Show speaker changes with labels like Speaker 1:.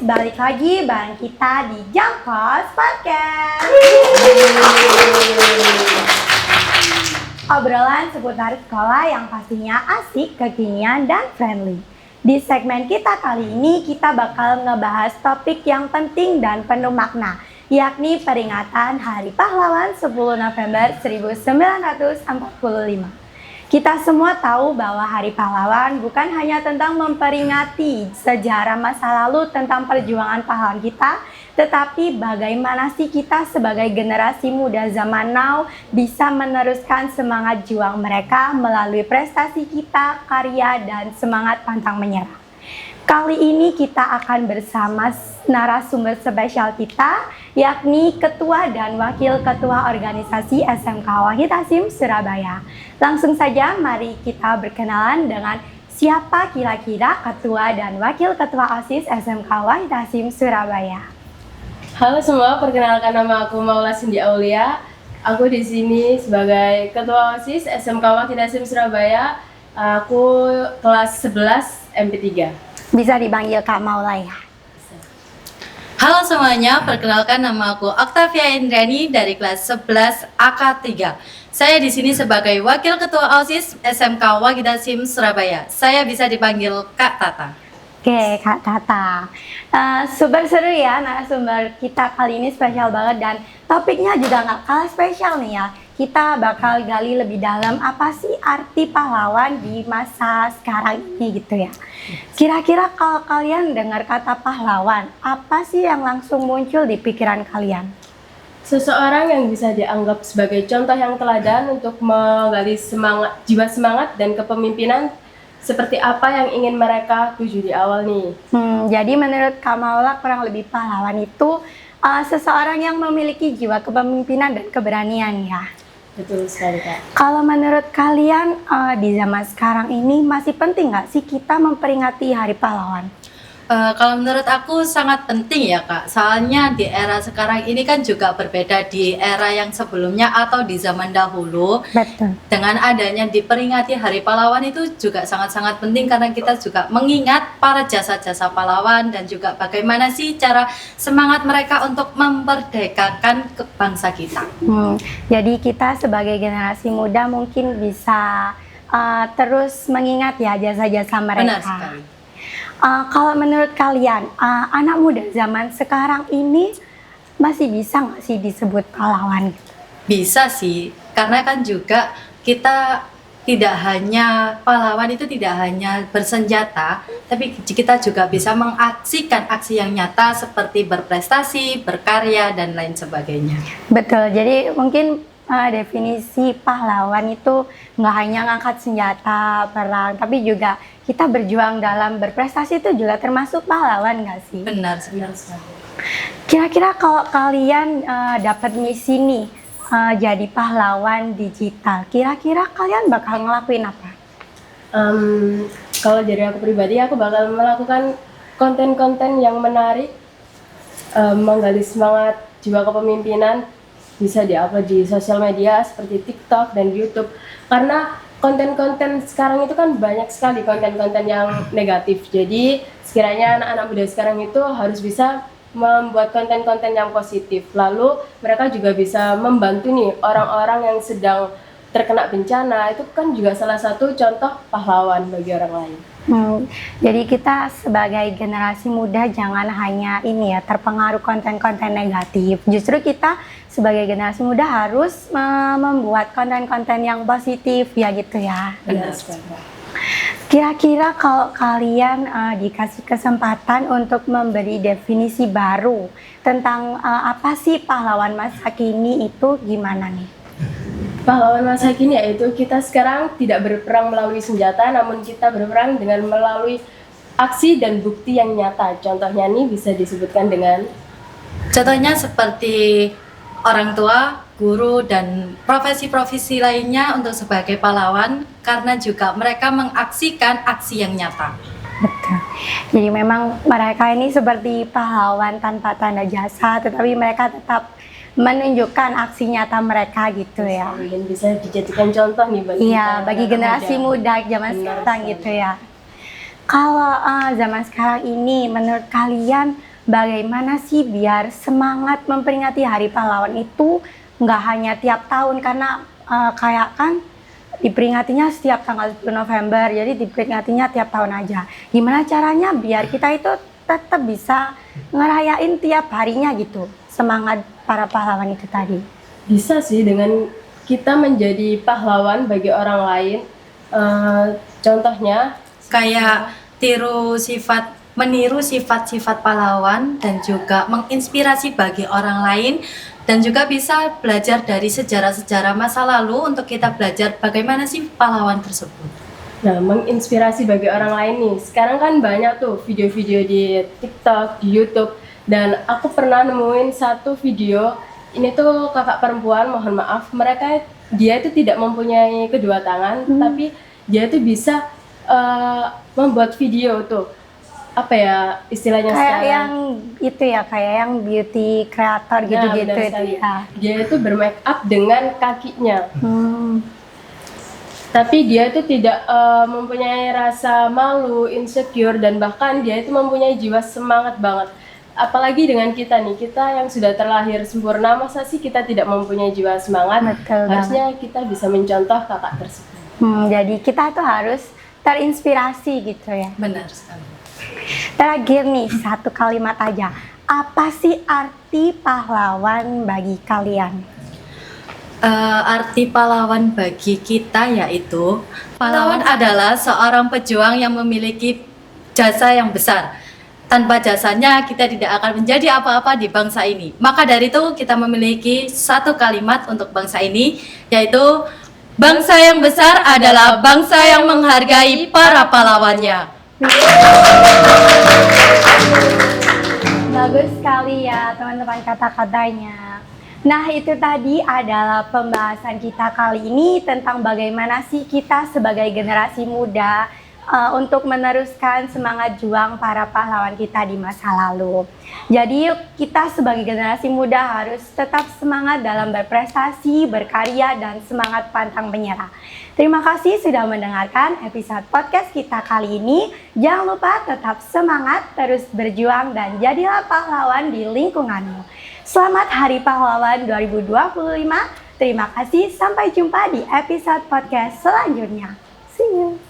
Speaker 1: balik lagi bareng kita di Jamkos Podcast. Obrolan seputar sekolah yang pastinya asik, kekinian, dan friendly. Di segmen kita kali ini kita bakal ngebahas topik yang penting dan penuh makna, yakni peringatan Hari Pahlawan 10 November 1945. Kita semua tahu bahwa Hari Pahlawan bukan hanya tentang memperingati sejarah masa lalu tentang perjuangan pahlawan kita, tetapi bagaimana sih kita sebagai generasi muda zaman now bisa meneruskan semangat juang mereka melalui prestasi kita, karya, dan semangat pantang menyerah. Kali ini kita akan bersama narasumber spesial kita, yakni Ketua dan Wakil Ketua Organisasi SMK Wahid Hasim Surabaya. Langsung saja mari kita berkenalan dengan siapa kira-kira Ketua dan Wakil Ketua OSIS SMK Wahid Hasim Surabaya.
Speaker 2: Halo semua, perkenalkan nama aku Maula Cindy Aulia. Aku di sini sebagai Ketua OSIS SMK Wahid Hasim Surabaya. Aku kelas 11 MP3.
Speaker 1: Bisa dipanggil Kak Maula ya.
Speaker 3: Halo semuanya, perkenalkan nama aku Octavia Indrani dari kelas 11 AK3. Saya di sini sebagai Wakil Ketua OSIS SMK Wahid Hasim Surabaya. Saya bisa dipanggil Kak Tata.
Speaker 1: Oke, Kak Tata. Super seru ya narasumber kita kali ini, spesial banget, dan topiknya juga nggak kalah spesial nih ya. Kita bakal gali lebih dalam apa sih arti pahlawan di masa sekarang ini gitu ya. Kira-kira kalau kalian dengar kata pahlawan, apa sih yang langsung muncul di pikiran kalian?
Speaker 2: Seseorang yang bisa dianggap sebagai contoh yang teladan untuk menggali semangat, jiwa semangat dan kepemimpinan seperti apa yang ingin mereka tuju di awal nih.
Speaker 1: Jadi menurut Kak Maula kurang lebih pahlawan itu seseorang yang memiliki jiwa kepemimpinan dan keberanian ya.
Speaker 2: Betul sekali Kak.
Speaker 1: Kalau menurut kalian di zaman sekarang ini masih penting nggak sih kita memperingati Hari Pahlawan?
Speaker 3: Kalau menurut aku sangat penting ya Kak, soalnya di era sekarang ini kan juga berbeda di era yang sebelumnya atau di zaman dahulu.
Speaker 1: Betul.
Speaker 3: Dengan adanya diperingati Hari Pahlawan itu juga sangat-sangat penting karena kita juga mengingat para jasa-jasa pahlawan dan juga bagaimana sih cara semangat mereka untuk memerdekakan bangsa kita.
Speaker 1: Jadi kita sebagai generasi muda mungkin bisa terus mengingat ya jasa-jasa mereka.
Speaker 3: Benar sekali.
Speaker 1: Kalau menurut kalian, anak muda zaman sekarang ini masih bisa nggak sih disebut pahlawan?
Speaker 3: Bisa sih, karena kan juga kita tidak hanya pahlawan itu tidak hanya bersenjata, tapi kita juga bisa mengaksikan aksi yang nyata seperti berprestasi, berkarya, dan lain sebagainya.
Speaker 1: Betul, jadi mungkin definisi pahlawan itu nggak hanya ngangkat senjata perang, tapi juga kita berjuang dalam berprestasi itu juga termasuk pahlawan nggak sih?
Speaker 3: Benar sekali.
Speaker 1: Kira-kira kalau kalian dapat misi nih jadi pahlawan digital, kira-kira kalian bakal ngelakuin apa?
Speaker 2: Kalau dari aku pribadi, aku bakal melakukan konten-konten yang menarik, menggali semangat jiwa kepemimpinan, bisa di-upload di sosial media seperti TikTok dan YouTube. Karena konten-konten sekarang itu kan banyak sekali konten-konten yang negatif. Jadi sekiranya anak-anak muda sekarang itu harus bisa membuat konten-konten yang positif. Lalu mereka juga bisa membantu nih orang-orang yang sedang terkena bencana. Itu kan juga salah satu contoh pahlawan bagi orang lain.
Speaker 1: Jadi kita sebagai generasi muda jangan hanya ini ya terpengaruh konten-konten negatif. Justru kita sebagai generasi muda harus membuat konten-konten yang positif ya gitu ya.
Speaker 3: Benar.
Speaker 1: Kira-kira kalau kalian dikasih kesempatan untuk memberi definisi baru tentang apa sih pahlawan masa kini itu gimana nih?
Speaker 2: Pahlawan masa kini yaitu kita sekarang tidak berperang melalui senjata, namun kita berperang dengan melalui aksi dan bukti yang nyata. Contohnya nih bisa disebutkan dengan
Speaker 3: Contohnya seperti orang tua, guru, dan profesi-profesi lainnya untuk sebagai pahlawan karena juga mereka mengaksikan aksi yang nyata.
Speaker 1: Betul. Jadi memang mereka ini seperti pahlawan tanpa tanda jasa, tetapi mereka tetap menunjukkan aksi nyata mereka gitu ya.
Speaker 2: Dan bisa dijadikan contoh nih bagi
Speaker 1: bagi generasi muda zaman sekarang gitu ya. Kalau zaman sekarang ini menurut kalian bagaimana sih biar semangat memperingati Hari Pahlawan itu nggak hanya tiap tahun, karena kayak kan diperingatinya setiap tanggal 10 November, jadi diperingatinya tiap tahun aja. Gimana caranya biar kita itu tetap bisa ngerayain tiap harinya gitu, semangat para pahlawan itu tadi?
Speaker 2: Bisa sih dengan kita menjadi pahlawan bagi orang lain. Contohnya
Speaker 3: Kayak meniru sifat-sifat pahlawan dan juga menginspirasi bagi orang lain, dan juga bisa belajar dari sejarah-sejarah masa lalu untuk kita belajar bagaimana sih pahlawan tersebut.
Speaker 2: Nah, menginspirasi bagi orang lain nih. Sekarang kan banyak tuh video-video di TikTok, di YouTube. Dan aku pernah nemuin satu video, ini tuh kakak perempuan, mohon maaf, dia itu tidak mempunyai kedua tangan, tapi dia itu bisa membuat video tuh. Apa ya istilahnya
Speaker 1: Kayak
Speaker 2: sekarang?
Speaker 1: yang itu ya, kayak yang beauty creator gitu-gitu
Speaker 2: benar
Speaker 1: itu
Speaker 2: sekali.
Speaker 1: ya.
Speaker 2: Dia itu bermake up dengan kakinya.
Speaker 1: Hmm.
Speaker 2: Tapi dia itu tidak mempunyai rasa malu, insecure, dan bahkan dia itu mempunyai jiwa semangat banget. Apalagi dengan kita nih, kita yang sudah terlahir sempurna, masa sih kita tidak mempunyai jiwa semangat?
Speaker 1: Betul
Speaker 2: Harusnya kita bisa mencontoh kakak tersebut.
Speaker 1: Jadi kita tuh harus terinspirasi gitu ya.
Speaker 3: Benar sekali.
Speaker 1: Terakhir nih, satu kalimat aja. Apa sih arti pahlawan bagi kalian?
Speaker 3: Arti pahlawan bagi kita yaitu pahlawan adalah seorang pejuang yang memiliki jasa yang besar. Tanpa jasanya kita tidak akan menjadi apa-apa di bangsa ini. Maka dari itu kita memiliki satu kalimat untuk bangsa ini, yaitu bangsa yang besar adalah bangsa yang menghargai para pahlawannya.
Speaker 1: Bagus sekali ya teman-teman kata-katanya. Nah, itu tadi adalah pembahasan kita kali ini tentang bagaimana sih kita sebagai generasi muda untuk meneruskan semangat juang para pahlawan kita di masa lalu. Jadi kita sebagai generasi muda harus tetap semangat dalam berprestasi, berkarya, dan semangat pantang menyerah. Terima kasih sudah mendengarkan episode podcast kita kali ini. Jangan lupa tetap semangat, terus berjuang, dan jadilah pahlawan di lingkunganmu. Selamat Hari Pahlawan 2025. Terima kasih, sampai jumpa di episode podcast selanjutnya. See you.